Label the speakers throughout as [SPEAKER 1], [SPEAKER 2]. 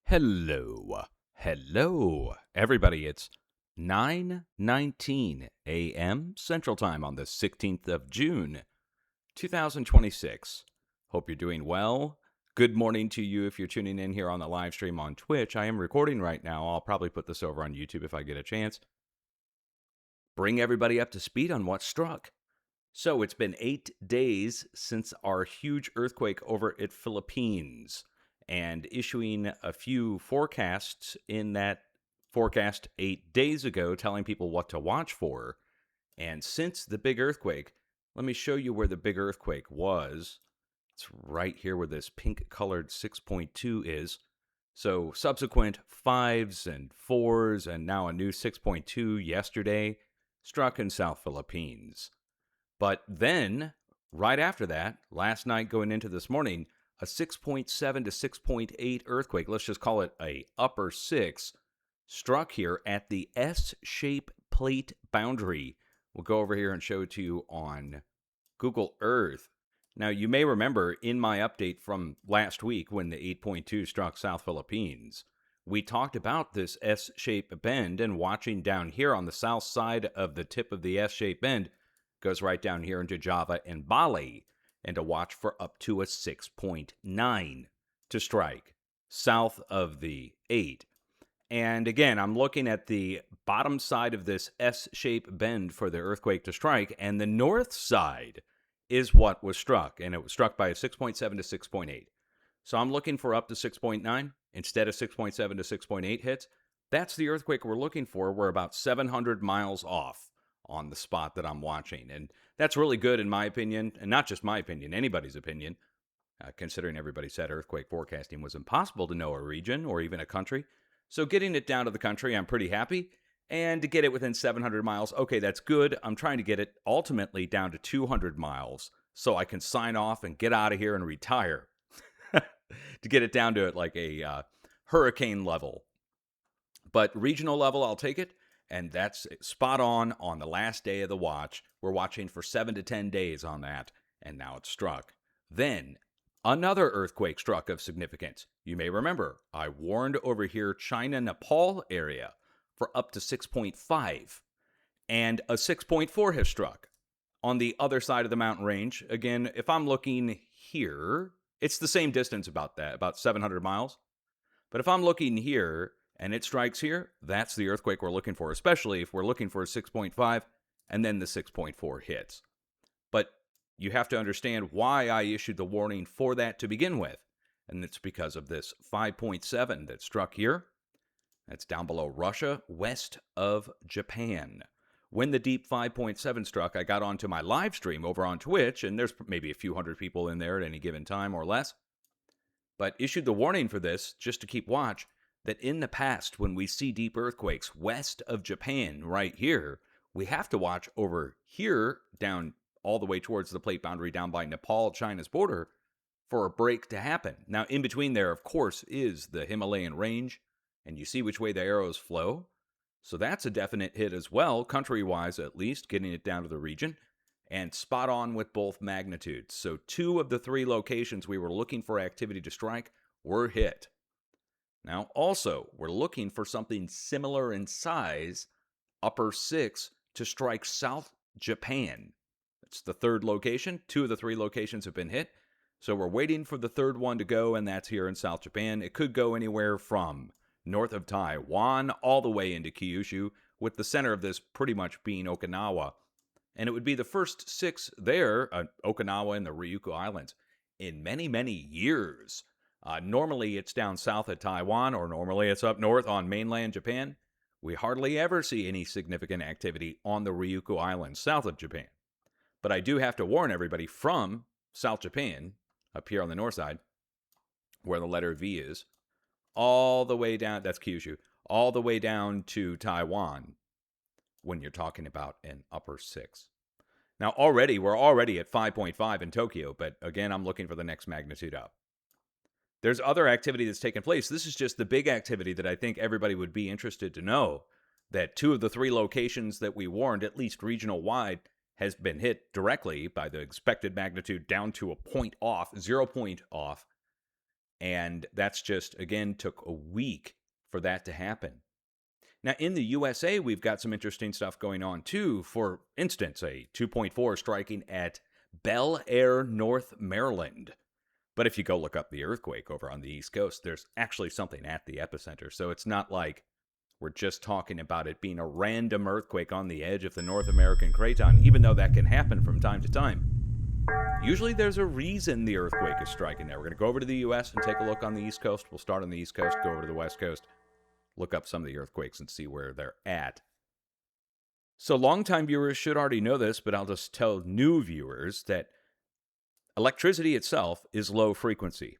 [SPEAKER 1] Hello, everybody. It's 9:19 a.m. Central Time on the 16th of June, 2026. Hope you're doing well. Good morning to you if you're tuning in here on the live stream on Twitch. I am recording right now. I'll probably put this over on YouTube if I get a chance. Bring everybody up to speed on what struck. So it's been 8 days since our huge earthquake over at Philippines, and issuing a few forecasts in that forecast 8 days ago, telling people what to watch for. And since the big earthquake, let me show you where the big earthquake was. It's right here where this pink colored 6.2 is. So subsequent 5s and 4s and now a new 6.2 yesterday struck in South Philippines. But then, right after that, last night going into this morning, a 6.7 to 6.8 earthquake, let's just call it a upper 6, struck here at the S-shaped plate boundary. We'll go over here and show it to you on Google Earth. Now, you may remember in my update from last week when the 8.2 struck South Philippines, we talked about this S-shaped bend, and watching down here on the south side of the tip of the S-shaped bend goes right down here into Java and Bali, and to watch for up to a 6.9 to strike south of the 8. And again, I'm looking at the bottom side of this S-shaped bend for the earthquake to strike, and the north side is what was struck, and it was struck by a 6.7 to 6.8. So I'm looking for up to 6.9 instead of 6.7 to 6.8 hits. That's the earthquake we're looking for. We're about 700 miles off on the spot that I'm watching. And that's really good in my opinion, and not just my opinion, anybody's opinion, considering everybody said earthquake forecasting was impossible to know a region or even a country. So getting it down to the country, I'm pretty happy. And to get it within 700 miles, okay, that's good. I'm trying to get it ultimately down to 200 miles so I can sign off and get out of here and retire. To get it down to it like a hurricane level. But regional level, I'll take it. And that's spot on the last day of the watch. We're watching for 7 to 10 days on that, and now it's struck. Then, another earthquake struck of significance. You may remember, I warned over here China-Nepal area for up to 6.5, and a 6.4 has struck. On the other side of the mountain range, again, if I'm looking here, it's the same distance about 700 miles. But if I'm looking here, and it strikes here, that's the earthquake we're looking for, especially if we're looking for a 6.5 and then the 6.4 hits. But you have to understand why I issued the warning for that to begin with. And it's because of this 5.7 that struck here. That's down below Russia, west of Japan. When the deep 5.7 struck, I got onto my live stream over on Twitch, and there's maybe a few hundred people in there at any given time or less. But issued the warning for this just to keep watch, that in the past, when we see deep earthquakes west of Japan right here, we have to watch over here down all the way towards the plate boundary down by Nepal, China's border, for a break to happen. Now, in between there, of course, is the Himalayan range, and you see which way the arrows flow. So that's a definite hit as well, country-wise at least, getting it down to the region, and spot on with both magnitudes. So 2 of the 3 locations we were looking for activity to strike were hit. Now, also, we're looking for something similar in size, upper 6, to strike South Japan. It's the 3rd location. 2 of the 3 locations have been hit. So we're waiting for the 3rd one to go, and that's here in South Japan. It could go anywhere from north of Taiwan all the way into Kyushu, with the center of this pretty much being Okinawa. And it would be the first 6 there, Okinawa and the Ryukyu Islands, in many, many years. Normally it's down south of Taiwan, or normally it's up north on mainland Japan. We hardly ever see any significant activity on the Ryukyu Islands south of Japan. But I do have to warn everybody from South Japan, up here on the north side, where the letter V is, all the way down, that's Kyushu, all the way down to Taiwan, when you're talking about an upper 6. Now we're already at 5.5 in Tokyo, but again, I'm looking for the next magnitude up. There's other activity that's taken place. This is just the big activity that I think everybody would be interested to know, that 2 of the 3 locations that we warned, at least regional wide, has been hit directly by the expected magnitude down to a point off, 0 point off. And that's just, again, took a week for that to happen. Now, in the USA, we've got some interesting stuff going on too. For instance, a 2.4 striking at Bel Air, North Maryland. But if you go look up the earthquake over on the East Coast, there's actually something at the epicenter. So it's not like we're just talking about it being a random earthquake on the edge of the North American craton, even though that can happen from time to time. Usually there's a reason the earthquake is striking there. We're going to go over to the U.S. and take a look on the East Coast. We'll start on the East Coast, go over to the West Coast, look up some of the earthquakes and see where they're at. So longtime viewers should already know this, but I'll just tell new viewers that electricity itself is low frequency.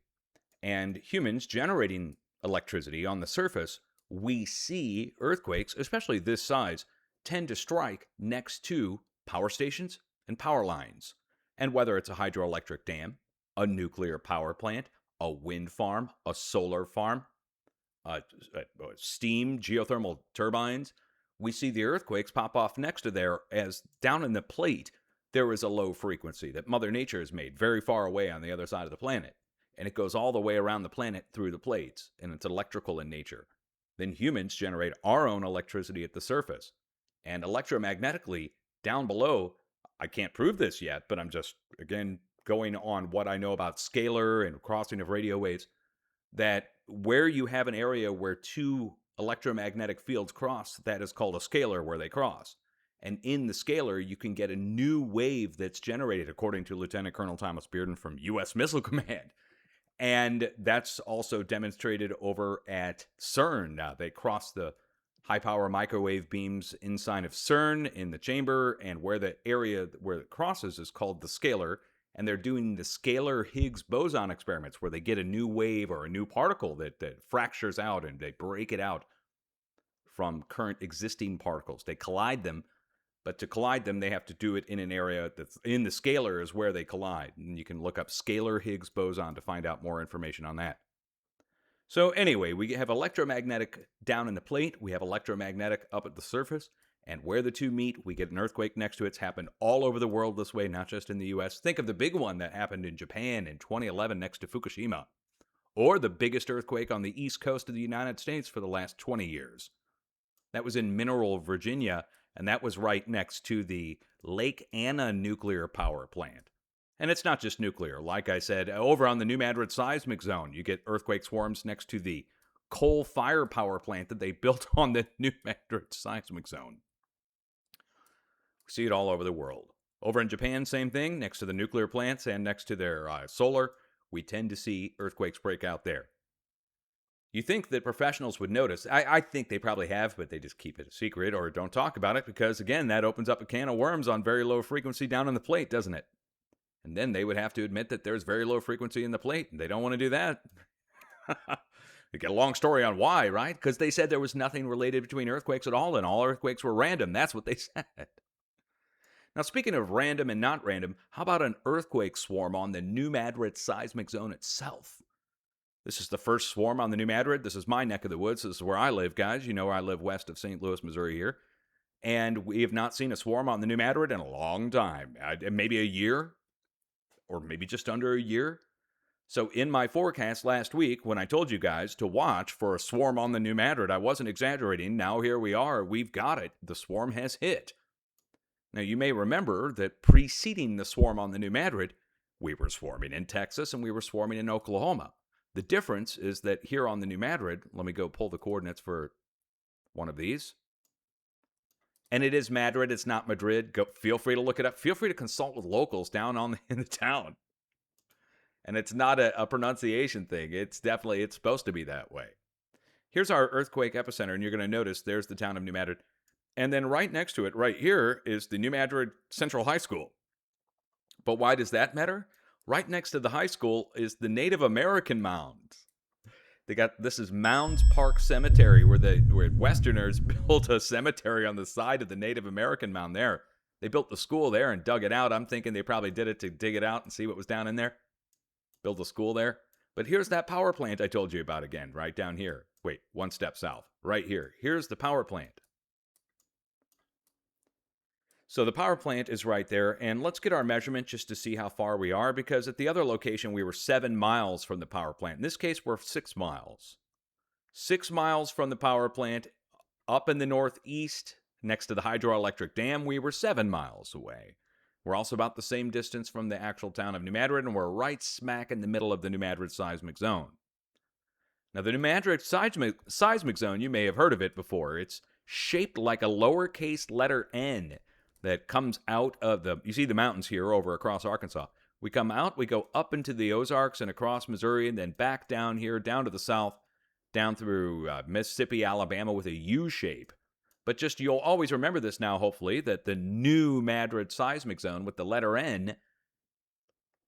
[SPEAKER 1] And humans generating electricity on the surface, we see earthquakes, especially this size, tend to strike next to power stations and power lines. And whether it's a hydroelectric dam, a nuclear power plant, a wind farm, a solar farm, steam, geothermal turbines, we see the earthquakes pop off next to there, as down in the plate, there is a low frequency that Mother Nature has made very far away on the other side of the planet. And it goes all the way around the planet through the plates, and it's electrical in nature. Then humans generate our own electricity at the surface. And electromagnetically, down below, I can't prove this yet, but I'm just, again, going on what I know about scalar and crossing of radio waves, that where you have an area where two electromagnetic fields cross, that is called a scalar where they cross. And in the scalar, you can get a new wave that's generated, according to Lieutenant Colonel Thomas Bearden from U.S. Missile Command. And that's also demonstrated over at CERN. Now, they cross the high-power microwave beams inside of CERN in the chamber, and where the area where it crosses is called the scalar. And they're doing the scalar Higgs boson experiments, where they get a new wave or a new particle that fractures out, and they break it out from current existing particles. They collide them, but to collide them, they have to do it in an area that's in the scalar is where they collide. And you can look up scalar Higgs boson to find out more information on that. So anyway, we have electromagnetic down in the plate. We have electromagnetic up at the surface. And where the two meet, we get an earthquake next to it. It's happened all over the world this way, not just in the U.S. Think of the big one that happened in Japan in 2011 next to Fukushima. Or the biggest earthquake on the east coast of the United States for the last 20 years. That was in Mineral, Virginia, and that was right next to the Lake Anna nuclear power plant. And it's not just nuclear. Like I said, over on the New Madrid seismic zone, you get earthquake swarms next to the coal fire power plant that they built on the New Madrid seismic zone. We see it all over the world. Over in Japan, same thing. Next to the nuclear plants and next to their solar, we tend to see earthquakes break out there. You think that professionals would notice. I think they probably have, but they just keep it a secret or don't talk about it because, again, that opens up a can of worms on very low frequency down in the plate, doesn't it? And then they would have to admit that there's very low frequency in the plate, and they don't want to do that. You get a long story on why, right? Because they said there was nothing related between earthquakes at all, and all earthquakes were random. That's what they said. Now, speaking of random and not random, how about an earthquake swarm on the New Madrid seismic zone itself? This is the first swarm on the New Madrid. This is my neck of the woods. This is where I live, guys. You know where I live west of St. Louis, Missouri here. And we have not seen a swarm on the New Madrid in a long time. Maybe a year, or maybe just under a year. So in my forecast last week, when I told you guys to watch for a swarm on the New Madrid, I wasn't exaggerating. Now here we are. We've got it. The swarm has hit. Now you may remember that preceding the swarm on the New Madrid, we were swarming in Texas and we were swarming in Oklahoma. The difference is that here on the New Madrid, let me go pull the coordinates for one of these. And it is Madrid, it's not Madrid. Feel free to look it up. Feel free to consult with locals down in the town. And it's not a pronunciation thing. It's supposed to be that way. Here's our earthquake epicenter, and you're going to notice there's the town of New Madrid. And then right next to it, right here, is the New Madrid Central High School. But why does that matter? Right next to the high school is the Native American mounds. This is Mounds Park Cemetery, where Westerners built a cemetery on the side of the Native American mound there. They built the school there and dug it out. I'm thinking they probably did it to dig it out and see what was down in there. Build a school there. But here's that power plant I told you about again, right down here. Wait, one step south. Right here. Here's the power plant. So the power plant is right there, and let's get our measurement just to see how far we are, because at the other location we were 7 miles from the power plant. In this case, we're 6 miles. 6 miles from the power plant. Up in the northeast, next to the hydroelectric dam, we were 7 miles away. We're also about the same distance from the actual town of New Madrid, and we're right smack in the middle of the New Madrid seismic zone. Now, the New Madrid seismic zone, you may have heard of it before. It's shaped like a lowercase letter N that comes out of you see the mountains here over across Arkansas. We come out, we go up into the Ozarks and across Missouri, and then back down here, down to the south, down through Mississippi, Alabama with a U shape. But just you'll always remember this now, hopefully, that the New Madrid seismic zone with the letter N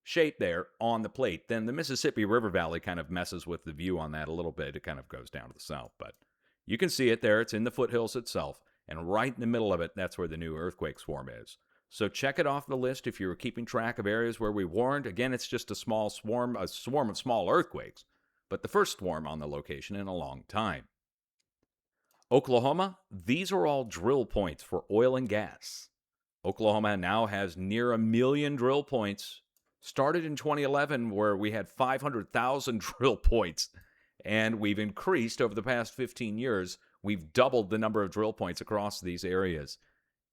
[SPEAKER 1] shape there on the plate. Then the Mississippi River Valley kind of messes with the view on that a little bit. It kind of goes down to the south, but you can see it there. It's in the foothills itself, and right in the middle of it, that's where the new earthquake swarm is. So check it off the list if you were keeping track of areas where we warned. Again, it's just a swarm of small earthquakes, but the first swarm on the location in a long time. Oklahoma, these are all drill points for oil and gas. Oklahoma now has near 1 million drill points. Started in 2011 where we had 500,000 drill points, and we've increased over the past 15 years. We've doubled the number of drill points across these areas,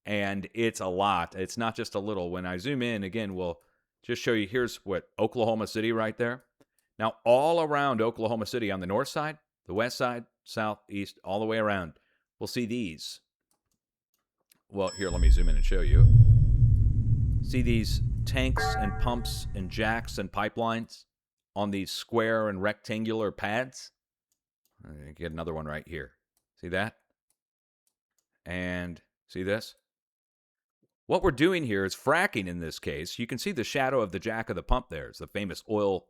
[SPEAKER 1] and it's a lot. It's not just a little. When I zoom in, again, we'll just show you. Here's what Oklahoma City right there. Now, all around Oklahoma City on the north side, the west side, south, east, all the way around, we'll see these. Well, here, let me zoom in and show you. See these tanks and pumps and jacks and pipelines on these square and rectangular pads? Get another one right here. See that? And see this? What we're doing here is fracking in this case. You can see the shadow of the jack of the pump there. It's the famous oil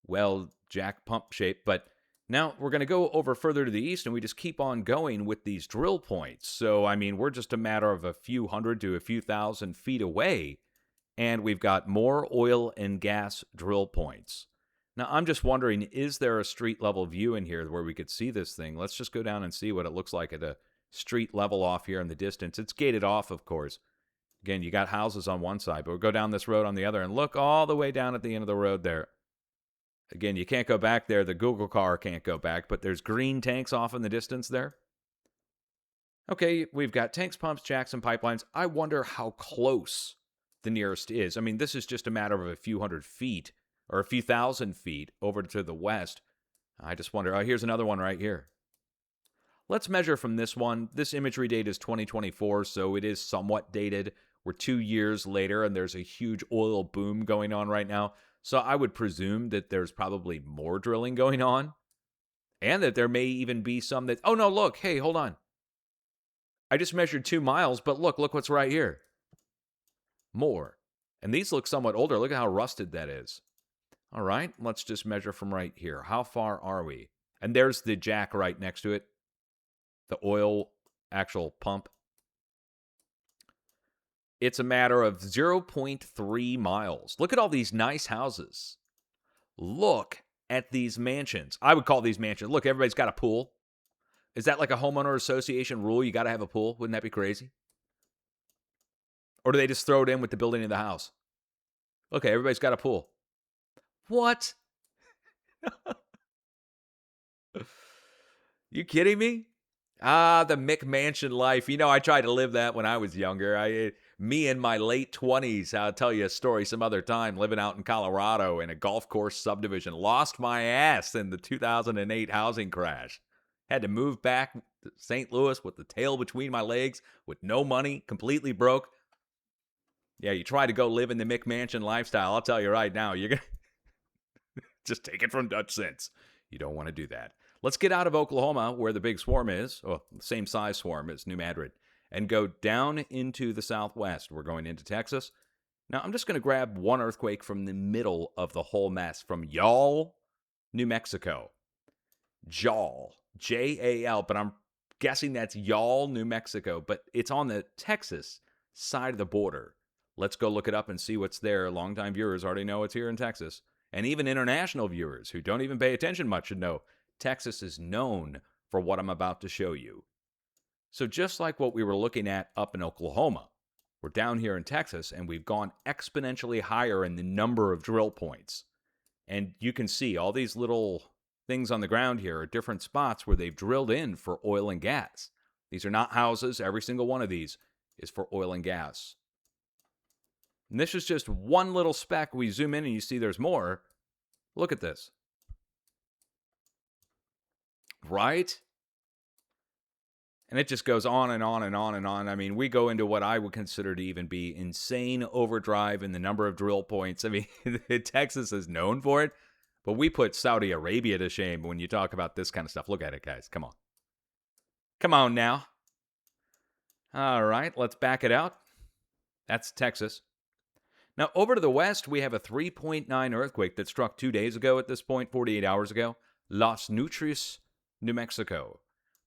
[SPEAKER 1] well jack pump shape. But now we're going to go over further to the east, and we just keep on going with these drill points. So, I mean, we're just a matter of a few hundred to a few thousand feet away, and we've got more oil and gas drill points. Now, I'm just wondering, is there a street level view in here where we could see this thing? Let's just go down and see what it looks like at a street level off here in the distance. It's gated off, of course. Again, you got houses on one side, but we'll go down this road on the other and look all the way down at the end of the road there. Again, you can't go back there. The Google car can't go back, but there's green tanks off in the distance there. Okay, we've got tanks, pumps, jacks, and pipelines. I wonder how close the nearest is. I mean, this is just a matter of a few hundred feet or a few thousand feet over to the west. I just wonder. Oh, here's another one right here. Let's measure from this one. This imagery date is 2024, so it is somewhat dated. We're 2 years later, and there's a huge oil boom going on right now. So I would presume that there's probably more drilling going on, and that there may even be some that, oh no, look, hey, hold on. I just measured 2 miles, but look what's right here. More. And these look somewhat older. Look at how rusted that is. All right, let's just measure from right here. How far are we? And there's the jack right next to it. The oil actual pump. It's a matter of 0.3 miles. Look at all these nice houses. Look at these mansions. I would call these mansions. Look, everybody's got a pool. Is that like a homeowner association rule? You got to have a pool? Wouldn't that be crazy? Or do they just throw it in with the building of the house? Okay, everybody's got a pool. What? You kidding me? The McMansion life. You know, I tried to live that when I was younger. Me in my late 20s, I'll tell you a story some other time, living out in Colorado in a golf course subdivision. Lost my ass in the 2008 housing crash. Had to move back to St. Louis with the tail between my legs, with no money, completely broke. Yeah, you try to go live in the McMansion lifestyle, I'll tell you right now, you're going to just take it from Dutch Sense. You don't want to do that. Let's get out of Oklahoma, where the big swarm is, the same size swarm as New Madrid, and go down into the southwest. We're going into Texas. Now, I'm just going to grab one earthquake from the middle of the whole mess, from Yall, New Mexico. Jal, J-A-L, but I'm guessing that's Yall, New Mexico, but it's on the Texas side of the border. Let's go look it up and see what's there. Longtime viewers already know it's here in Texas. And even international viewers who don't even pay attention much should know Texas is known for what I'm about to show you. So just like what we were looking at up in Oklahoma, We're down here in Texas, and we've gone exponentially higher in the number of drill points. And you can see all these little things on the ground here are different spots where they've drilled in for oil and gas. These are not houses. Every single one of these is for oil and gas. And this is just one little speck. We zoom in and you see there's more. Look at this. Right? And it just goes on and on and on and on. I mean, we go into what I would consider to even be insane overdrive in the number of drill points. I mean, Texas is known for it, but we put Saudi Arabia to shame when you talk about this kind of stuff. Look at it, guys. Come on. Come on now. All right, let's back it out. That's Texas. Now, over to the west, we have a 3.9 earthquake that struck 2 days ago at this point, 48 hours ago. Las Nutrias, New Mexico.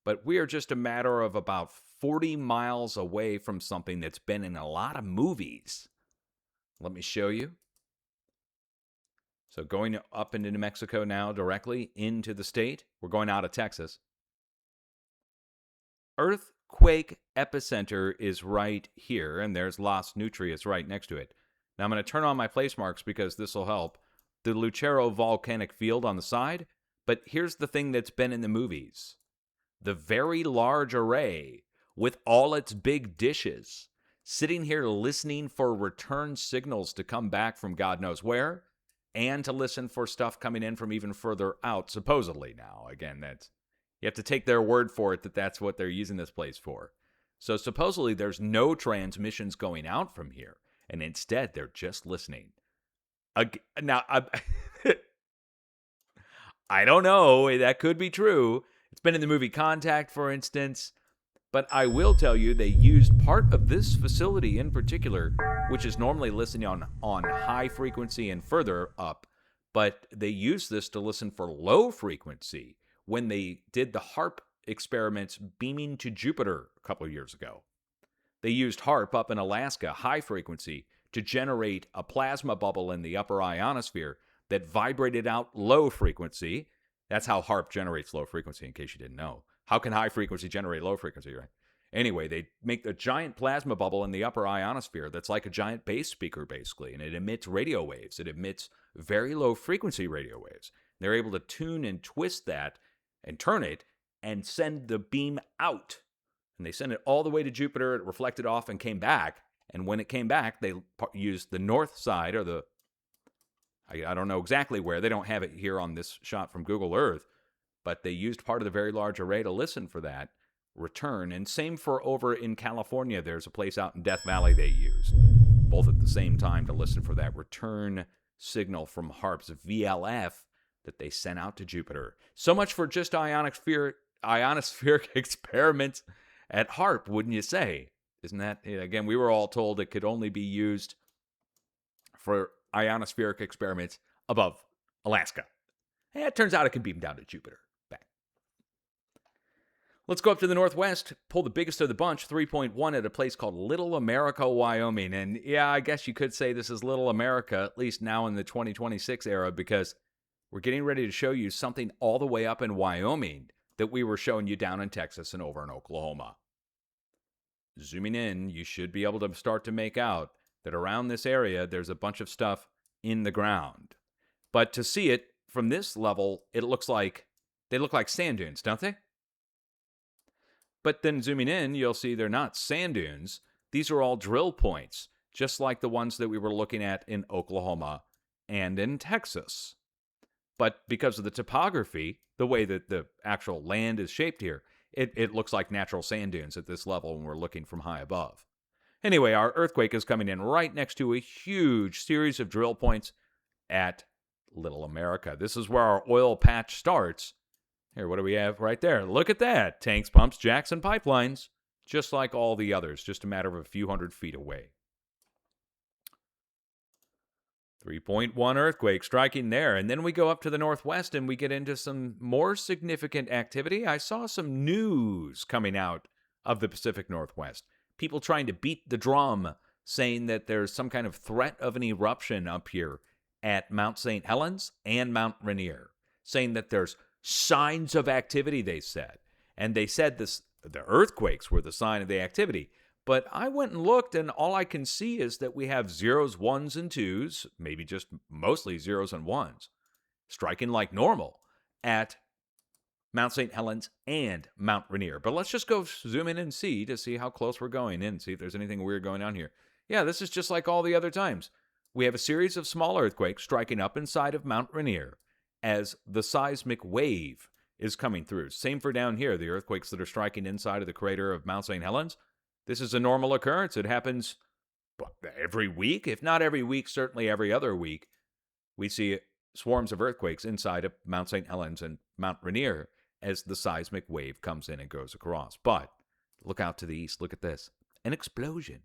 [SPEAKER 1] But we are just a matter of about 40 miles away from something that's been in a lot of movies. Let me show you. So going up into New Mexico now, directly into the state. We're going out of Texas. Earthquake epicenter is right here, and there's Las Nutrias right next to it. Now I'm going to turn on my place marks because this will help. The Lucero volcanic field on the side. But here's the thing that's been in the movies. The Very Large Array, with all its big dishes, sitting here listening for return signals to come back from God knows where, and to listen for stuff coming in from even further out, supposedly now. Again, you have to take their word for it that that's what they're using this place for. So supposedly there's no transmissions going out from here, and instead they're just listening. Now, I don't know. That could be true. It's been in the movie Contact, for instance. But I will tell you, they used part of this facility in particular, which is normally listening on high frequency and further up. But they used this to listen for low frequency when they did the HAARP experiments beaming to Jupiter a couple of years ago. They used HAARP up in Alaska, high frequency, to generate a plasma bubble in the upper ionosphere that vibrated out low frequency. That's how HAARP generates low frequency, in case you didn't know. How can high frequency generate low frequency, right? Anyway, they make a giant plasma bubble in the upper ionosphere that's like a giant bass speaker, basically, and it emits radio waves. It emits very low frequency radio waves. They're able to tune and twist that and turn it and send the beam out. And they sent it all the way to Jupiter. It reflected off and came back. And when it came back, they used the north side, or I don't know exactly where. They don't have it here on this shot from Google Earth, but they used part of the Very Large Array to listen for that return. And same for over in California. There's a place out in Death Valley they used, both at the same time, to listen for that return signal from HAARP's VLF that they sent out to Jupiter. So much for just ionospheric experiments at HAARP, wouldn't you say? Isn't that, again, we were all told it could only be used for ionospheric experiments above Alaska. And it turns out it can beam down to Jupiter. Back. Let's go up to the northwest, pull the biggest of the bunch, 3.1 at a place called Little America, Wyoming. And yeah, I guess you could say this is Little America, at least now in the 2026 era, because we're getting ready to show you something all the way up in Wyoming that we were showing you down in Texas and over in Oklahoma. Zooming in, you should be able to start to make out that around this area, there's a bunch of stuff in the ground. But to see it from this level, they look like sand dunes, don't they? But then zooming in, you'll see they're not sand dunes. These are all drill points, just like the ones that we were looking at in Oklahoma and in Texas. But because of the topography, the way that the actual land is shaped here, it looks like natural sand dunes at this level when we're looking from high above. Anyway, our earthquake is coming in right next to a huge series of drill points at Little America. This is where our oil patch starts. Here, what do we have right there? Look at that. Tanks, pumps, jacks, and pipelines. Just like all the others, just a matter of a few hundred feet away. 3.1 earthquake striking there. And then we go up to the northwest and we get into some more significant activity. I saw some news coming out of the Pacific Northwest. People trying to beat the drum, saying that there's some kind of threat of an eruption up here at Mount St. Helens and Mount Rainier, saying that there's signs of activity, they said. And they said the earthquakes were the sign of the activity. But I went and looked, and all I can see is that we have zeros, ones, and twos, maybe just mostly zeros and ones, striking like normal at Mount St. Helens and Mount Rainier. But let's just go zoom in and see to see how close we're going in, see if there's anything weird going on here. Yeah, this is just like all the other times. We have a series of small earthquakes striking up inside of Mount Rainier as the seismic wave is coming through. Same for down here, the earthquakes that are striking inside of the crater of Mount St. Helens. This is a normal occurrence. It happens every week, if not every week, certainly every other week. We see swarms of earthquakes inside of Mount St. Helens and Mount Rainier as the seismic wave comes in and goes across. But look out to the east. Look at this. An explosion.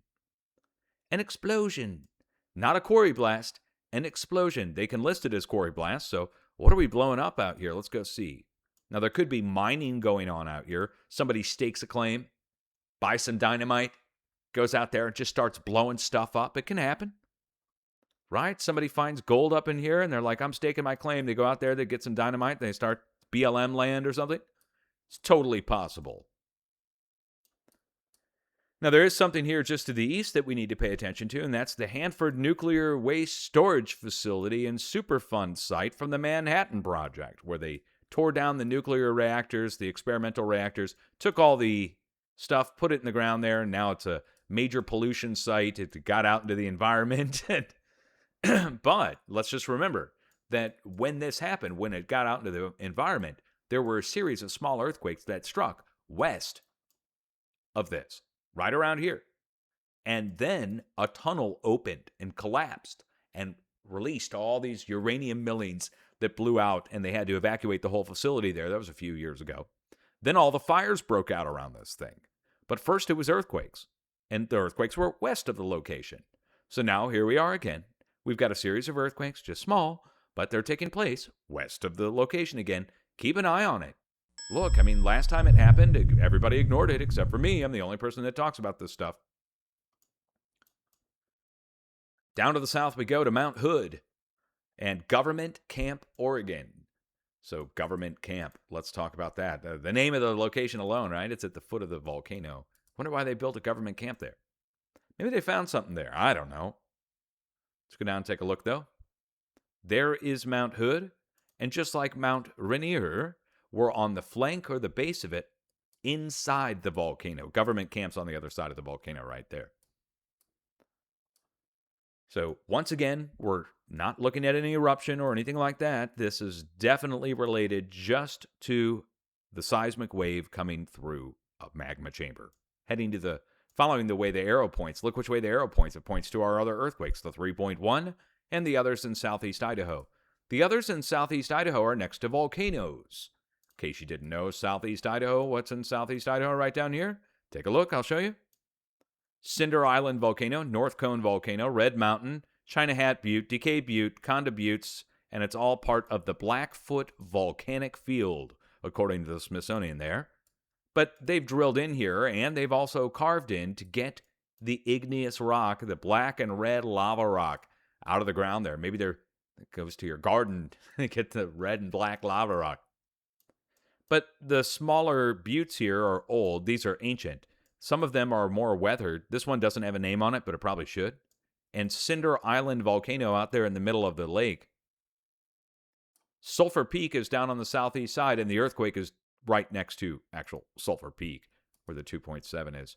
[SPEAKER 1] An explosion. Not a quarry blast. An explosion. They can list it as quarry blast. So what are we blowing up out here? Let's go see. Now, there could be mining going on out here. Somebody stakes a claim, buys some dynamite, goes out there and just starts blowing stuff up. It can happen. Right? Somebody finds gold up in here and they're like, I'm staking my claim. They go out there, they get some dynamite, they start BLM land or something. It's totally possible. Now, there is something here just to the east that we need to pay attention to, and that's the Hanford Nuclear Waste Storage Facility and Superfund site from the Manhattan Project, where they tore down the nuclear reactors, the experimental reactors, took all the stuff, put it in the ground there, and now it's a major pollution site. It got out into the environment. But let's just remember that when this happened, when it got out into the environment, there were a series of small earthquakes that struck west of this, right around here. And then a tunnel opened and collapsed and released all these uranium millings that blew out, and they had to evacuate the whole facility there. That was a few years ago. Then all the fires broke out around this thing. But first it was earthquakes, and the earthquakes were west of the location. So now here we are again. We've got a series of earthquakes, just small, but they're taking place west of the location again. Keep an eye on it. Look, I mean, last time it happened, everybody ignored it except for me. I'm the only person that talks about this stuff. Down to the south we go to Mount Hood and Government Camp, Oregon. So Government Camp, let's talk about that. The name of the location alone, right? It's at the foot of the volcano. Wonder why they built a government camp there. Maybe they found something there. I don't know. Let's go down and take a look, though. There is Mount Hood, and just like Mount Rainier, we're on the flank or the base of it inside the volcano. Government camp's on the other side of the volcano right there. So once again, we're not looking at any eruption or anything like that. This is definitely related just to the seismic wave coming through a magma chamber, following the way the arrow points. Look which way the arrow points. It points to our other earthquakes, the 3.1 and the others in southeast Idaho. The others in southeast Idaho are next to volcanoes. In case you didn't know, southeast Idaho, what's in southeast Idaho right down here? Take a look, I'll show you. Cinder Island Volcano, North Cone Volcano, Red Mountain, China Hat Butte, Decay Butte, Conda Buttes, and it's all part of the Blackfoot Volcanic Field, according to the Smithsonian there. But they've drilled in here, and they've also carved in to get the igneous rock, the black and red lava rock, out of the ground there. Maybe it goes to your garden and get the red and black lava rock. But the smaller buttes here are old. These are ancient. Some of them are more weathered. This one doesn't have a name on it, but it probably should. And Cinder Island Volcano out there in the middle of the lake. Sulphur Peak is down on the southeast side, and the earthquake is right next to actual Sulphur Peak, where the 2.7 is.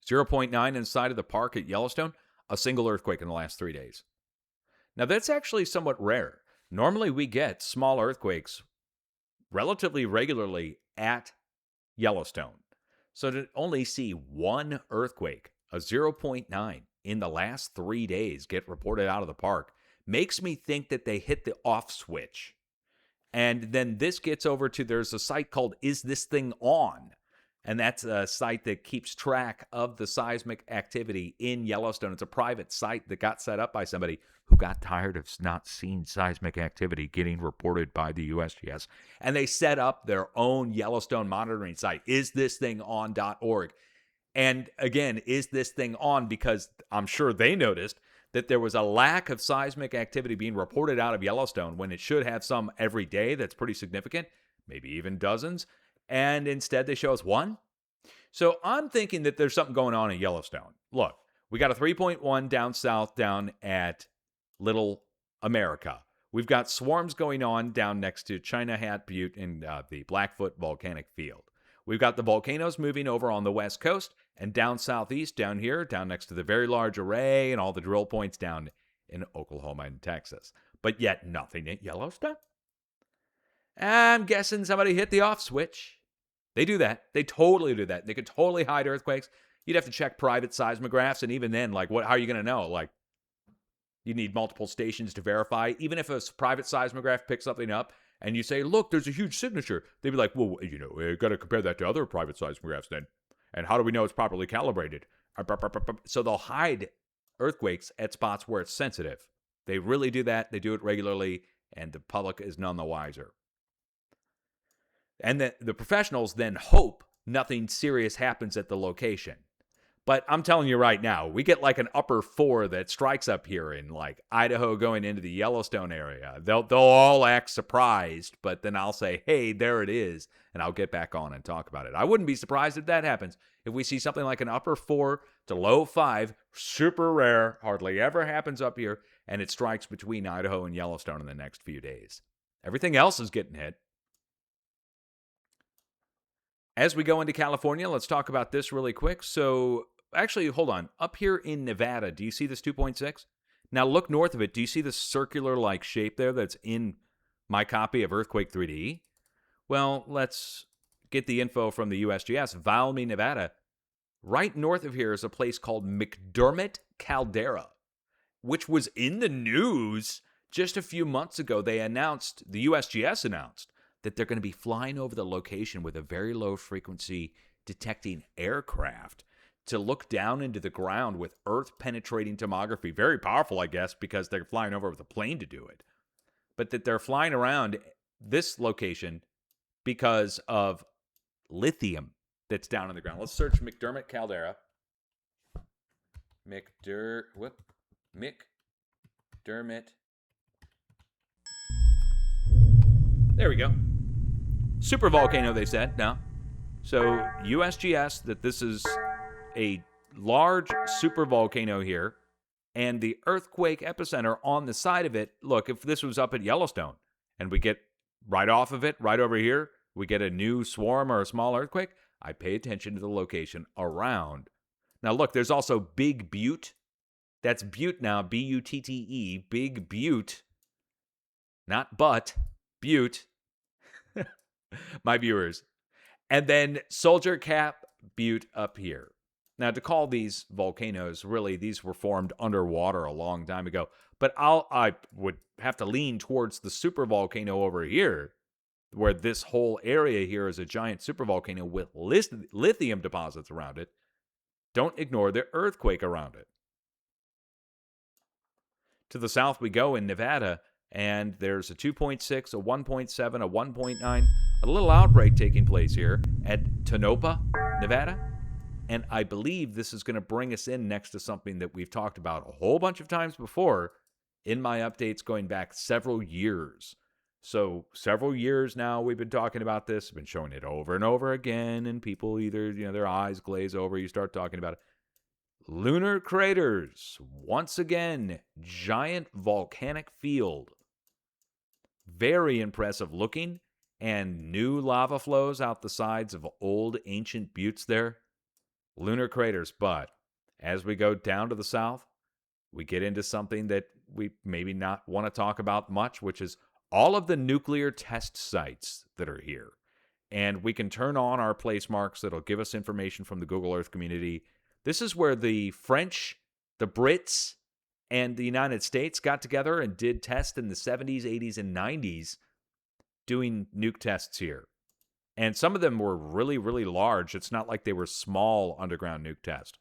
[SPEAKER 1] 0.9 inside of the park at Yellowstone, a single earthquake in the last 3 days. Now, that's actually somewhat rare. Normally, we get small earthquakes relatively regularly at Yellowstone. So to only see one earthquake, a 0.9, in the last 3 days get reported out of the park makes me think that they hit the off switch. And then this gets over to, there's a site called Is This Thing On? And that's a site that keeps track of the seismic activity in Yellowstone. It's a private site that got set up by somebody who got tired of not seeing seismic activity getting reported by the USGS. And they set up their own Yellowstone monitoring site, isthisthingOn.org. And again, is this thing on? Because I'm sure they noticed that there was a lack of seismic activity being reported out of Yellowstone when it should have some every day. That's pretty significant, maybe even dozens. And instead they show us one. So I'm thinking that there's something going on in Yellowstone. Look, we got a 3.1 down south, down at Little America. We've got swarms going on down next to China Hat Butte and the Blackfoot volcanic field. We've got the volcanoes moving over on the west coast and down southeast, down here, down next to the Very Large Array and all the drill points down in Oklahoma and Texas. But yet nothing at Yellowstone. I'm guessing somebody hit the off switch. They do that. They totally do that. They could totally hide earthquakes. You'd have to check private seismographs, and even then, like, how are you going to know? Like, you need multiple stations to verify. Even if a private seismograph picks something up and you say, look, there's a huge signature, they'd be like, well, you got to compare that to other private seismographs then. And how do we know it's properly calibrated? So they'll hide earthquakes at spots where it's sensitive. They really do that. They do it regularly, and the public is none the wiser. And the professionals then hope nothing serious happens at the location. But I'm telling you right now, we get like an upper 4 that strikes up here in like Idaho going into the Yellowstone area. They'll all act surprised, but then I'll say, hey, there it is, and I'll get back on and talk about it. I wouldn't be surprised if that happens. If we see something like an upper 4 to low 5, super rare, hardly ever happens up here, and it strikes between Idaho and Yellowstone in the next few days. Everything else is getting hit. As we go into California, let's talk about this really quick. So, actually, hold on. Up here in Nevada, do you see this 2.6? Now, look north of it. Do you see the circular-like shape there that's in my copy of Earthquake 3D? Well, let's get the info from the USGS. Valmy, Nevada. Right north of here is a place called McDermott Caldera, which was in the news just a few months ago. The USGS announced that they're going to be flying over the location with a very low frequency detecting aircraft to look down into the ground with earth-penetrating tomography. Very powerful, I guess, because they're flying over with a plane to do it. But that they're flying around this location because of lithium that's down in the ground. Let's search McDermott Caldera. McDermott. There we go. Super volcano, they said. No. So USGS, that this is a large super volcano here, and the earthquake epicenter on the side of it. Look, if this was up at Yellowstone, and we get right off of it, right over here, we get a new swarm or a small earthquake, I pay attention to the location around. Now look, there's also Big Butte. That's Butte now, B-U-T-T-E, Big Butte. Not but, Butte. My viewers. And then Soldier Cap Butte up here. Now, to call these volcanoes, really, these were formed underwater a long time ago. But I would have to lean towards the supervolcano over here, where this whole area here is a giant supervolcano with lithium deposits around it. Don't ignore the earthquake around it. To the south we go in Nevada, and there's a 2.6, a 1.7, a 1.9, a little outbreak taking place here at Tonopah, Nevada. And I believe this is going to bring us in next to something that we've talked about a whole bunch of times before in my updates going back several years. So several years now we've been talking about this, been showing it over and over again, and people either, their eyes glaze over, you start talking about it. Lunar craters, once again, giant volcanic field. Very impressive looking, and new lava flows out the sides of old ancient buttes there. Lunar craters, but as we go down to the south, we get into something that we maybe not want to talk about much, which is all of the nuclear test sites that are here. And we can turn on our place marks that'll give us information from the Google Earth community. This is where the French, the Brits, and the United States got together and did tests in the 70s, 80s, and 90s doing nuke tests here. And some of them were really, really large. It's not like they were small underground nuke tests.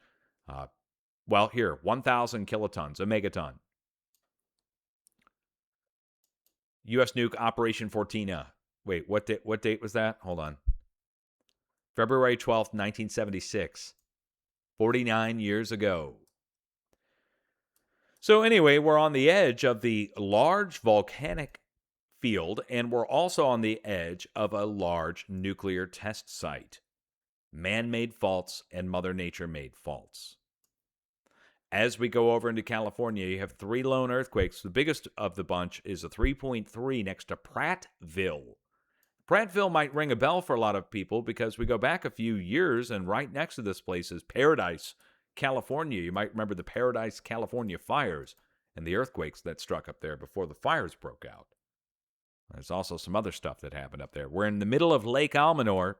[SPEAKER 1] Well, here, 1,000 kilotons, a megaton. U.S. nuke Operation Fortina. Wait, what date was that? Hold on. February 12th, 1976. 49 years ago. So anyway, we're on the edge of the large volcanic field, and we're also on the edge of a large nuclear test site. man-made faults and Mother Nature-made faults. As we go over into California, you have 3 lone earthquakes. The biggest of the bunch is a 3.3 next to Prattville. Prattville might ring a bell for a lot of people because we go back a few years, and right next to this place is Paradise, California. You might remember the Paradise, California fires and the earthquakes that struck up there before the fires broke out. There's also some other stuff that happened up there. We're in the middle of Lake Almanor.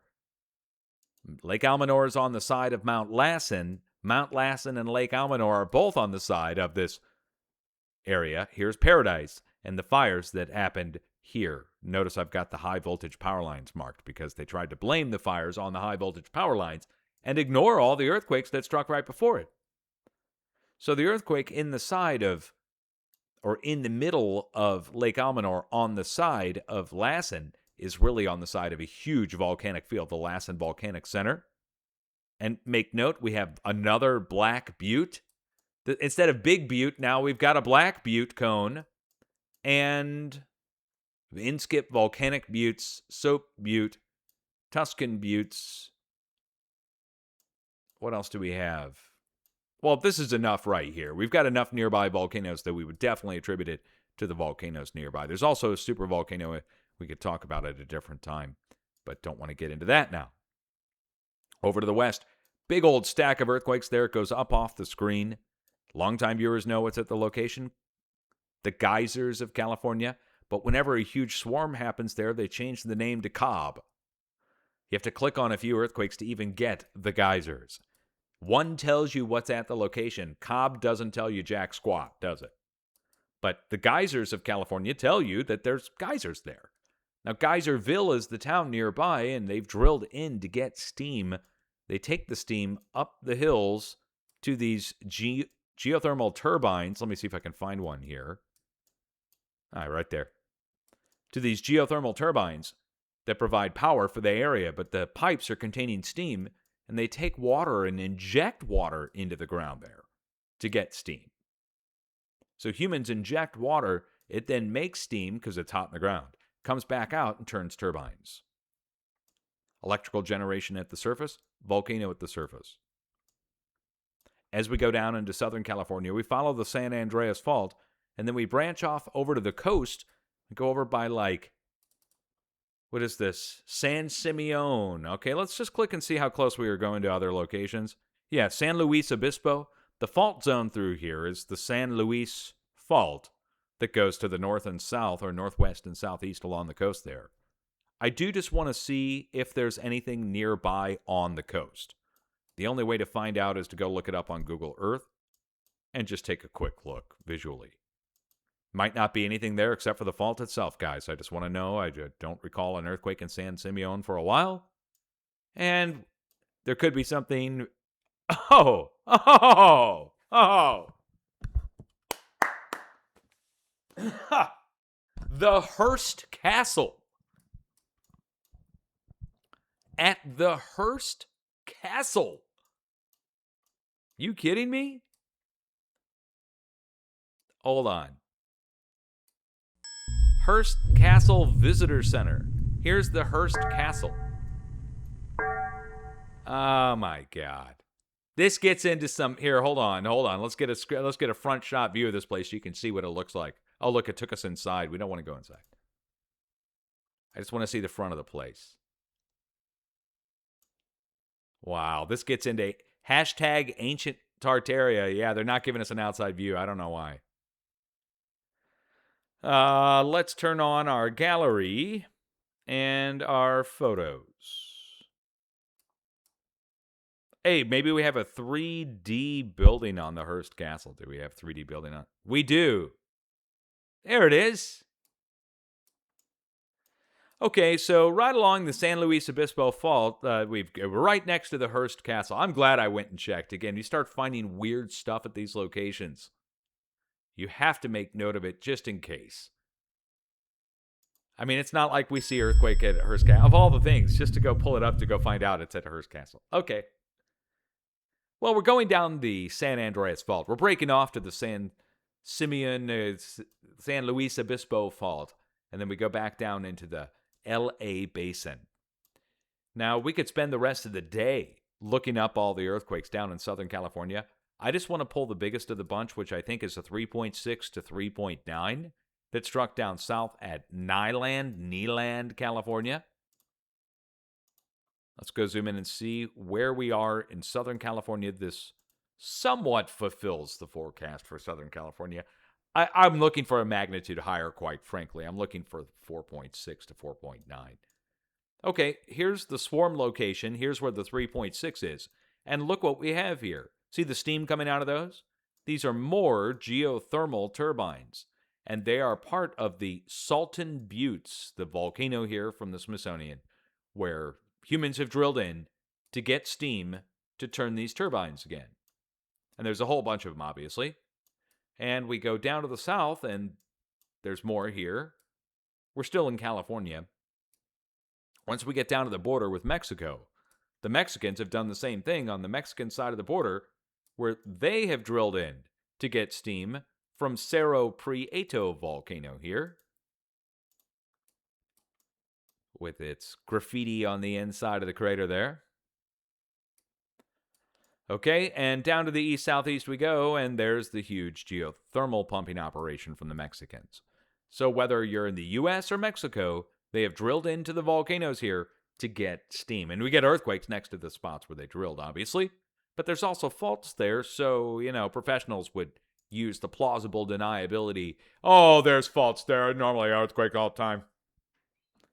[SPEAKER 1] Lake Almanor is on the side of Mount Lassen. Mount Lassen and Lake Almanor are both on the side of this area. Here's Paradise and the fires that happened here. Notice I've got the high voltage power lines marked because they tried to blame the fires on the high voltage power lines and ignore all the earthquakes that struck right before it. So the earthquake in the side of, or in the middle of Lake Almanor on the side of Lassen is really on the side of a huge volcanic field, the Lassen Volcanic Center. And make note, we have another black butte. Instead of Big Butte, now we've got a black butte cone. And Inskip Volcanic Buttes, Soap Butte, Tuscan Buttes. What else do we have? Well, this is enough right here. We've got enough nearby volcanoes that we would definitely attribute it to the volcanoes nearby. There's also a super volcano we could talk about at a different time, but don't want to get into that now. Over to the west, big old stack of earthquakes there. It goes up off the screen. Longtime viewers know what's at the location. The geysers of California. But whenever a huge swarm happens there, they change the name to Cobb. You have to click on a few earthquakes to even get the geysers. One tells you what's at the location. Cobb doesn't tell you jack squat, does it? But the geysers of California tell you that there's geysers there. Now, Geyserville is the town nearby, and they've drilled in to get steam. They take the steam up the hills to these geothermal turbines. Let me see if I can find one here. Right there. To these geothermal turbines that provide power for the area, but the pipes are containing steam, and they take water and inject water into the ground there to get steam. So humans inject water, it then makes steam because it's hot in the ground, comes back out and turns turbines. Electrical generation at the surface, volcano at the surface. As we go down into Southern California, we follow the San Andreas Fault, and then we branch off over to the coast and go over by, what is this? San Simeon. Okay, let's just click and see how close we are going to other locations. Yeah, San Luis Obispo. The fault zone through here is the San Luis Fault that goes to the north and south, or northwest and southeast along the coast there. I do just want to see if there's anything nearby on the coast. The only way to find out is to go look it up on Google Earth and just take a quick look visually. Might not be anything there except for the fault itself, guys. I just want to know. I don't recall an earthquake in San Simeon for a while. And there could be something... Oh! The Hearst Castle. At the Hearst Castle. You kidding me? Hold on. Hearst Castle Visitor Center. Here's the Hearst Castle. Oh my God. This gets into some... Here, hold on. Let's get a front shot view of this place so you can see what it looks like. Oh, look, it took us inside. We don't want to go inside. I just want to see the front of the place. Wow, this gets into hashtag ancient Tartaria. Yeah, they're not giving us an outside view. I don't know why. Let's turn on our gallery and our photos. Hey, maybe we have a 3D building on the Hearst Castle. Do we have 3D building on? We do. There it is. Okay, so right along the San Luis Obispo Fault, we're right next to the Hearst Castle. I'm glad I went and checked. Again, you start finding weird stuff at these locations. You have to make note of it just in case. I mean, it's not like we see earthquake at Hearst Castle. Of all the things, just to go pull it up to go find out it's at Hearst Castle. Okay. Well, we're going down the San Andreas Fault. We're breaking off to the San Luis Obispo Fault. And then we go back down into the LA Basin. Now, we could spend the rest of the day looking up all the earthquakes down in Southern California. I just want to pull the biggest of the bunch, which I think is a 3.6 to 3.9 that struck down south at Neeland, California. Let's go zoom in and see where we are in Southern California. This somewhat fulfills the forecast for Southern California. I'm looking for a magnitude higher, quite frankly. I'm looking for 4.6 to 4.9. Okay, here's the swarm location. Here's where the 3.6 is. And look what we have here. See the steam coming out of those? These are more geothermal turbines. And they are part of the Salton Buttes, the volcano here from the Smithsonian, where humans have drilled in to get steam to turn these turbines again. And there's a whole bunch of them, obviously. And we go down to the south, and there's more here. We're still in California. Once we get down to the border with Mexico, the Mexicans have done the same thing on the Mexican side of the border, where they have drilled in to get steam from Cerro Prieto volcano here, with its graffiti on the inside of the crater there. Okay, and down to the east-southeast we go, and there's the huge geothermal pumping operation from the Mexicans. So whether you're in the U.S. or Mexico, they have drilled into the volcanoes here to get steam. And we get earthquakes next to the spots where they drilled, obviously. But there's also faults there, so, professionals would use the plausible deniability. Oh, there's faults there. Normally earthquake all the time.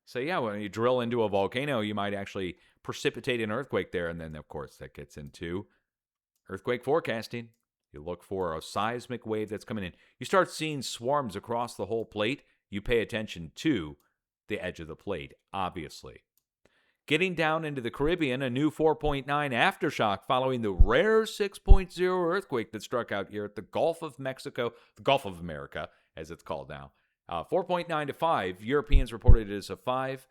[SPEAKER 1] So, yeah, when you drill into a volcano, you might actually precipitate an earthquake there. And then, of course, that gets into earthquake forecasting. You look for a seismic wave that's coming in. You start seeing swarms across the whole plate. You pay attention to the edge of the plate, obviously. Getting down into the Caribbean, a new 4.9 aftershock following the rare 6.0 earthquake that struck out here at the Gulf of Mexico, the Gulf of America, as it's called now. 4.9 to 5. Europeans reported it as a 5.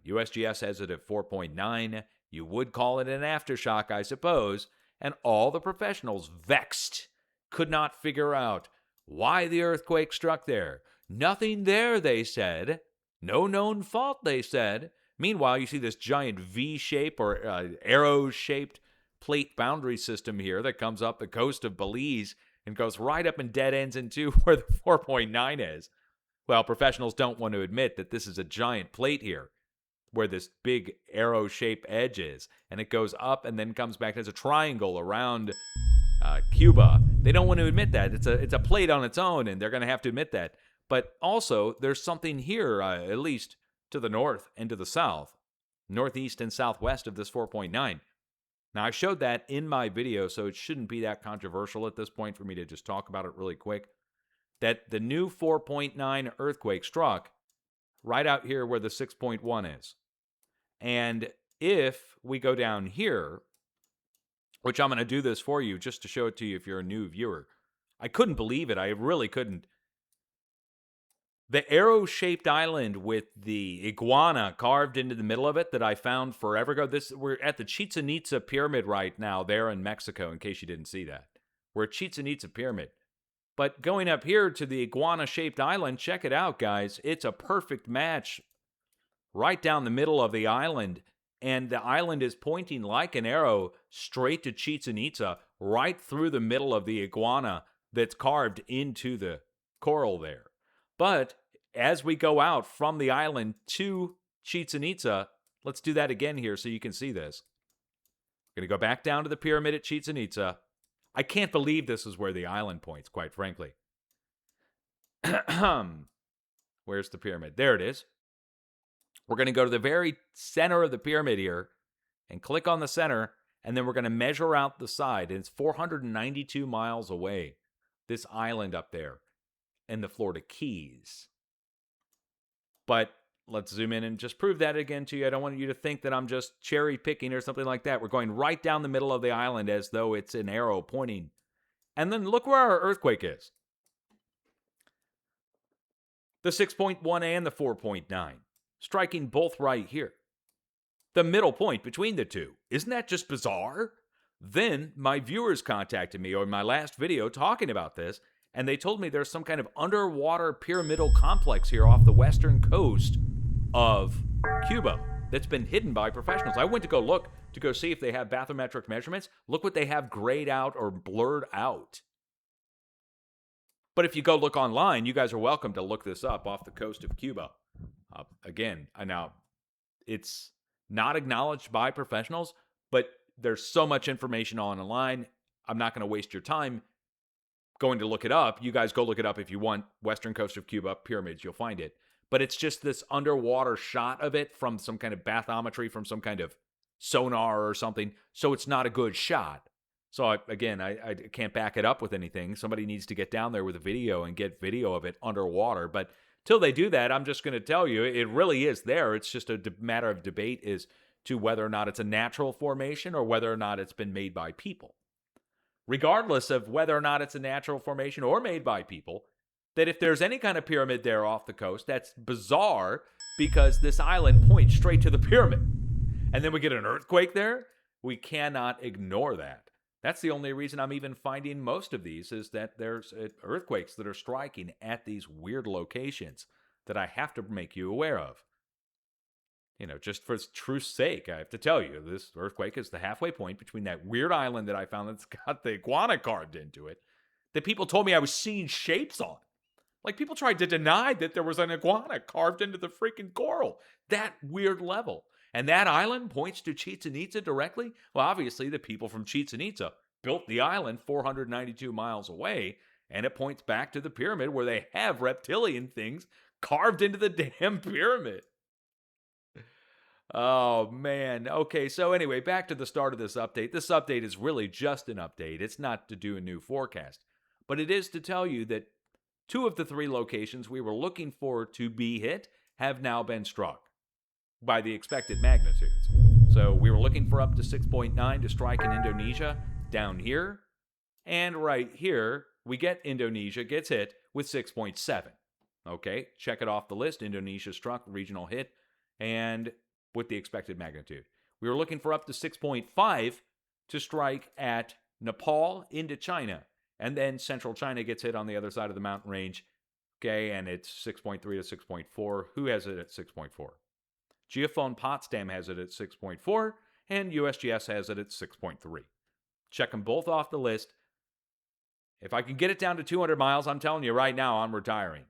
[SPEAKER 1] USGS has it at 4.9. You would call it an aftershock, I suppose. And all the professionals, vexed, could not figure out why the earthquake struck there. Nothing there, they said. No known fault, they said. Meanwhile, you see this giant V-shape or arrow-shaped plate boundary system here that comes up the coast of Belize and goes right up and dead ends into where the 4.9 is. Well, professionals don't want to admit that this is a giant plate here, where this big arrow-shaped edge is, and it goes up and then comes back as a triangle around Cuba. They don't want to admit that. It's a plate on its own, and they're going to have to admit that. But also, there's something here, at least to the north and to the south, northeast and southwest of this 4.9. Now, I showed that in my video, so it shouldn't be that controversial at this point for me to just talk about it really quick. That the new 4.9 earthquake struck right out here where the 6.1 is. And if we go down here, which I'm going to do this for you just to show it to you if you're a new viewer. I couldn't believe it. I really couldn't. The arrow-shaped island with the iguana carved into the middle of it that I found forever ago. We're at the Chichen Itza Pyramid right now there in Mexico, in case you didn't see that. We're at Chichen Itza Pyramid. But going up here to the iguana-shaped island, check it out, guys. It's a perfect match right down the middle of the island. And the island is pointing like an arrow straight to Chichen Itza, right through the middle of the iguana that's carved into the coral there. But as we go out from the island to Chichen Itza, let's do that again here so you can see this. We're going to go back down to the pyramid at Chichen Itza. I can't believe this is where the island points, quite frankly. Where's the pyramid? There it is. We're going to go to the very center of the pyramid here and click on the center, and then we're going to measure out the side. And it's 492 miles away, this island up there in the Florida Keys. But let's zoom in and just prove that again to you. I don't want you to think that I'm just cherry picking or something like that. We're going right down the middle of the island as though it's an arrow pointing. And then look where our earthquake is. The 6.1 and the 4.9. Striking both right here. The middle point between the two. Isn't that just bizarre? Then my viewers contacted me on my last video talking about this, and they told me there's some kind of underwater pyramidal complex here off the western coast of Cuba. that's been hidden by professionals. I went to go look to go see if they have bathymetric measurements. Look what they have grayed out or blurred out. But if you go look online, you guys are welcome to look this up off the coast of Cuba. Again, now it's not acknowledged by professionals, but there's so much information online. I'm not going to waste your time going to look it up. You guys go look it up if you want. Western coast of Cuba, pyramids, you'll find it. But it's just this underwater shot of it from some kind of bathymetry, from some kind of sonar or something. So it's not a good shot. So I can't back it up with anything. Somebody needs to get down there with a video and get video of it underwater. But till they do that, I'm just going to tell you, it really is there. It's just a matter of debate as to whether or not it's a natural formation or whether or not it's been made by people. Regardless of whether or not it's a natural formation or made by people, that if there's any kind of pyramid there off the coast, that's bizarre because this island points straight to the pyramid. And then we get an earthquake there. We cannot ignore that. That's the only reason I'm even finding most of these is that there's earthquakes that are striking at these weird locations that I have to make you aware of. You know, just for truth's sake, I have to tell you, this earthquake is the halfway point between that weird island that I found that's got the iguana carved into it, that people told me I was seeing shapes on. Like, people tried to deny that there was an iguana carved into the freaking coral. That weird level. And that island points to Chichen Itza directly? Well, obviously, the people from Chichen Itza built the island 492 miles away, and it points back to the pyramid where they have reptilian things carved into the damn pyramid. Oh, man. Okay, so anyway, back to the start of this update. This update is really just an update. It's not to do a new forecast, but it is to tell you that 2 of the 3 locations we were looking for to be hit have now been struck by the expected magnitudes. So we were looking for up to 6.9 to strike in Indonesia down here. And right here, we get Indonesia gets hit with 6.7. Okay, check it off the list. Indonesia struck, regional hit, and with the expected magnitude. We were looking for up to 6.5 to strike at Nepal into China. And then central China gets hit on the other side of the mountain range. Okay, and it's 6.3 to 6.4. Who has it at 6.4? Geophone Potsdam has it at 6.4, and USGS has it at 6.3. Check them both off the list. If I can get it down to 200 miles, I'm telling you right now, I'm retiring.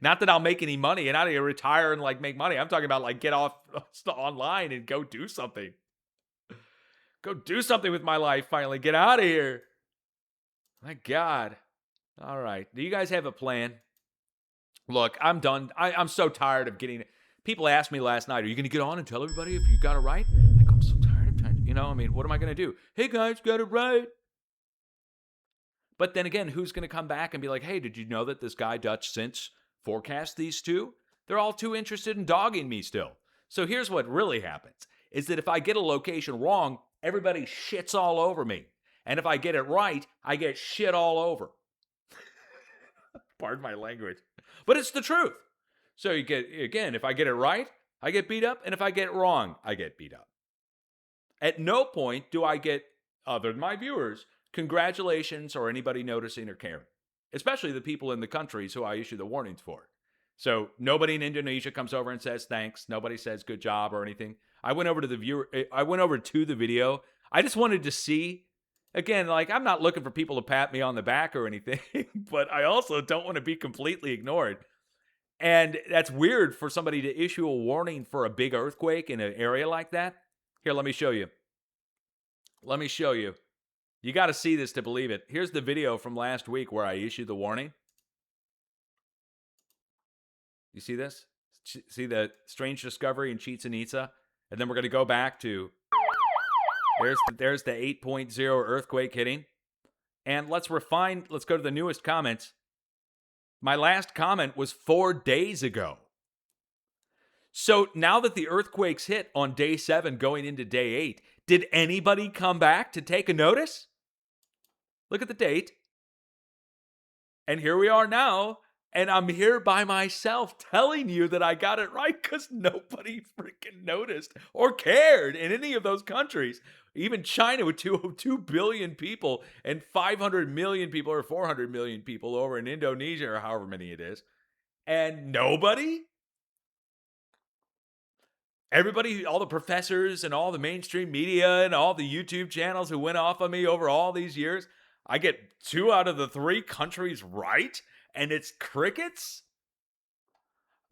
[SPEAKER 1] Not that I'll make any money, and I don't retire and like make money. I'm talking about like get off online and go do something. Go do something with my life finally. Get out of here. My God. All right. Do you guys have a plan? Look, I'm done. I'm so tired of getting... People asked me last night, are you going to get on and tell everybody if you got it right? Like, I'm so tired of trying to... what am I going to do? Hey, guys, got it right. But then again, who's going to come back and be like, hey, did you know that this guy Dutch Since forecast these 2? They're all too interested in dogging me still. So here's what really happens, is that if I get a location wrong, everybody shits all over me. And if I get it right, I get shit all over. Pardon my language. But it's the truth. So you get, again, if I get it right, I get beat up. And if I get it wrong, I get beat up. At no point do I get, other than my viewers, congratulations or anybody noticing or caring. Especially the people in the countries who I issue the warnings for. So nobody in Indonesia comes over and says thanks. Nobody says good job or anything. I went over to the video. I just wanted to see, again, like, I'm not looking for people to pat me on the back or anything, but I also don't want to be completely ignored. And that's weird for somebody to issue a warning for a big earthquake in an area like that. Here, let me show you. You got to see this to believe it. Here's the video from last week where I issued the warning. You see this? See the strange discovery in Chichen Itza? And then we're going to go back to, there's the 8.0 earthquake hitting. And let's go to the newest comments. My last comment was 4 days ago. So now that the earthquakes hit on day 7 going into day 8, did anybody come back to take a notice? Look at the date. And here we are now. And I'm here by myself telling you that I got it right because nobody freaking noticed or cared in any of those countries. Even China with 2 billion people and 500 million people or 400 million people over in Indonesia or however many it is. And nobody?
[SPEAKER 2] Everybody, all the professors and all the mainstream media and all the YouTube channels who went off on me over all these years, I get 2 out of the 3 countries right, and it's crickets?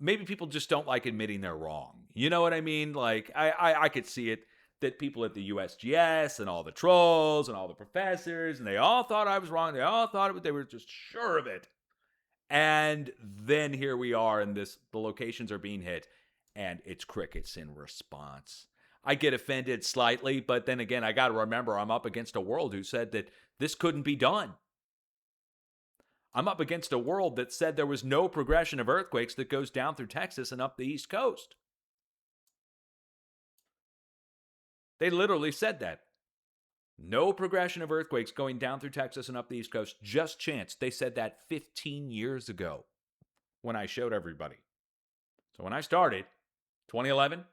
[SPEAKER 2] Maybe people just don't like admitting they're wrong. You know what I mean? Like, I could see it that people at the USGS and all the trolls and all the professors, and they all thought I was wrong. They all thought they were just sure of it. And then here we are, and the locations are being hit, and it's crickets in response. I get offended slightly, but then again, I got to remember I'm up against a world who said that this couldn't be done. I'm up against a world that said there was no progression of earthquakes that goes down through Texas and up the East Coast. They literally said that. No progression of earthquakes going down through Texas and up the East Coast. Just chance. They said that 15 years ago when I showed everybody. So when I started, 2011,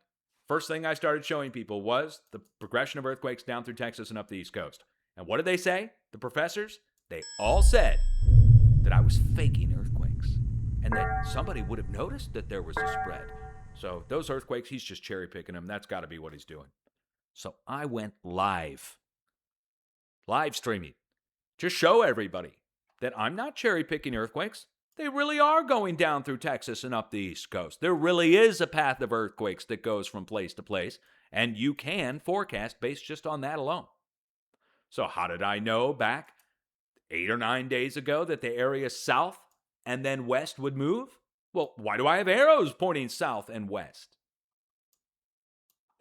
[SPEAKER 2] first thing I started showing people was the progression of earthquakes down through Texas and up the East Coast. And what did they say? The professors? They all said that I was faking earthquakes and that somebody would have noticed that there was a spread. So those earthquakes, he's just cherry picking them. That's got to be what he's doing. So I went live streaming to show everybody that I'm not cherry picking earthquakes. They really are going down through Texas and up the East Coast. There really is a path of earthquakes that goes from place to place, and you can forecast based just on that alone. So how did I know back 8 or 9 days ago that the area south and then west would move? Well, why do I have arrows pointing south and west?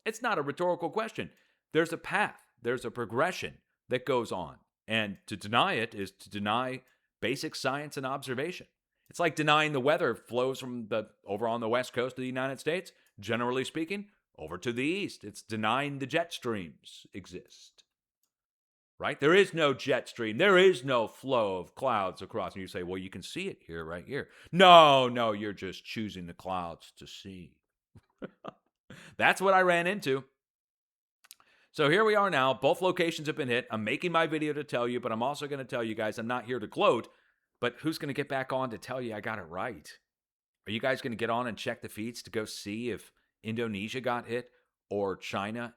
[SPEAKER 2] It's not a rhetorical question. There's a path. There's a progression that goes on. And to deny it is to deny basic science and observation. It's like denying the weather flows from over on the west coast of the United States, generally speaking, over to the east. It's denying the jet streams exist. Right? There is no jet stream. There is no flow of clouds across. And you say, well, you can see it here, right here. No, you're just choosing the clouds to see. That's what I ran into. So here we are now. Both locations have been hit. I'm making my video to tell you, but I'm also going to tell you guys I'm not here to gloat. But who's going to get back on to tell you I got it right? Are you guys going to get on and check the feeds to go see if Indonesia got hit or China?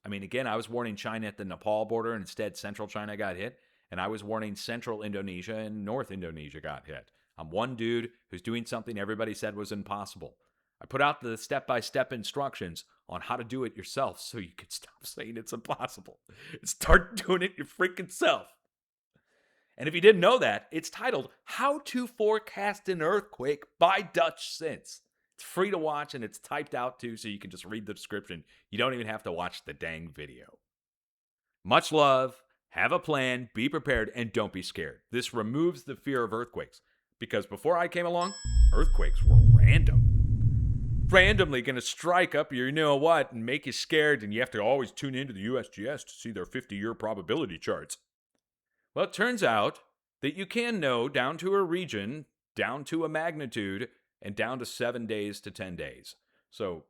[SPEAKER 2] I mean, again, I was warning China at the Nepal border, and instead central China got hit. And I was warning central Indonesia and North Indonesia got hit. I'm one dude who's doing something everybody said was impossible. I put out the step-by-step instructions on how to do it yourself so you can stop saying it's impossible and start doing it your freaking self. And if you didn't know that, it's titled How to Forecast an Earthquake by Dutch Sense. It's free to watch and it's typed out too, so you can just read the description. You don't even have to watch the dang video. Much love, have a plan, be prepared, and don't be scared. This removes the fear of earthquakes, because before I came along, earthquakes were random. Randomly going to strike up your, you know what, and make you scared, and you have to always tune into the USGS to see their 50-year probability charts. Well, it turns out that you can know down to a region, down to a magnitude, and down to 7 days to 10 days. So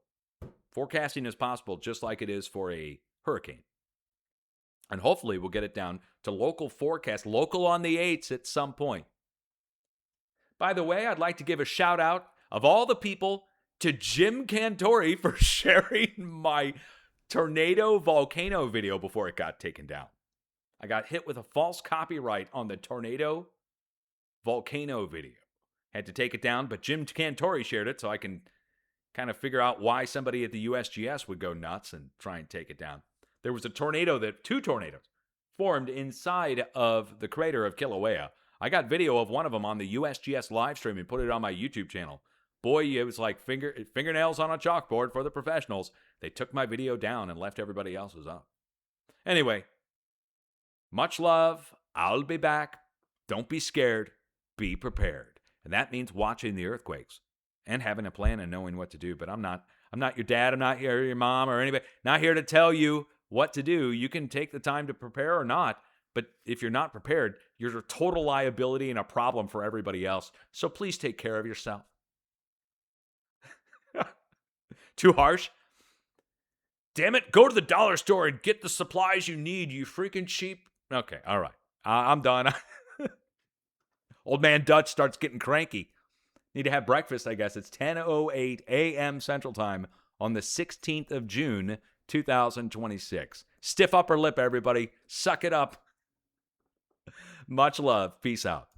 [SPEAKER 2] forecasting is possible just like it is for a hurricane. And hopefully we'll get it down to local forecast, local on the 8s at some point. By the way, I'd like to give a shout out of all the people to Jim Cantori for sharing my tornado volcano video before it got taken down. I got hit with a false copyright on the tornado volcano video. Had to take it down, but Jim Cantori shared it so I can kind of figure out why somebody at the USGS would go nuts and try and take it down. There was two tornadoes formed inside of the crater of Kilauea. I got video of one of them on the USGS live stream and put it on my YouTube channel. Boy, it was like fingernails on a chalkboard for the professionals. They took my video down and left everybody else's up. Anyway, much love. I'll be back. Don't be scared. Be prepared. And that means watching the earthquakes and having a plan and knowing what to do. But I'm not your dad. I'm not here, your mom or anybody. Not here to tell you what to do. You can take the time to prepare or not. But if you're not prepared, you're a total liability and a problem for everybody else. So please take care of yourself. Too harsh? Damn it, go to the dollar store and get the supplies you need, you freaking sheep. Okay, all right. I'm done. Old man Dutch starts getting cranky. Need to have breakfast, I guess. It's 10:08 a.m. Central Time on the 16th of June, 2026. Stiff upper lip, everybody. Suck it up. Much love. Peace out.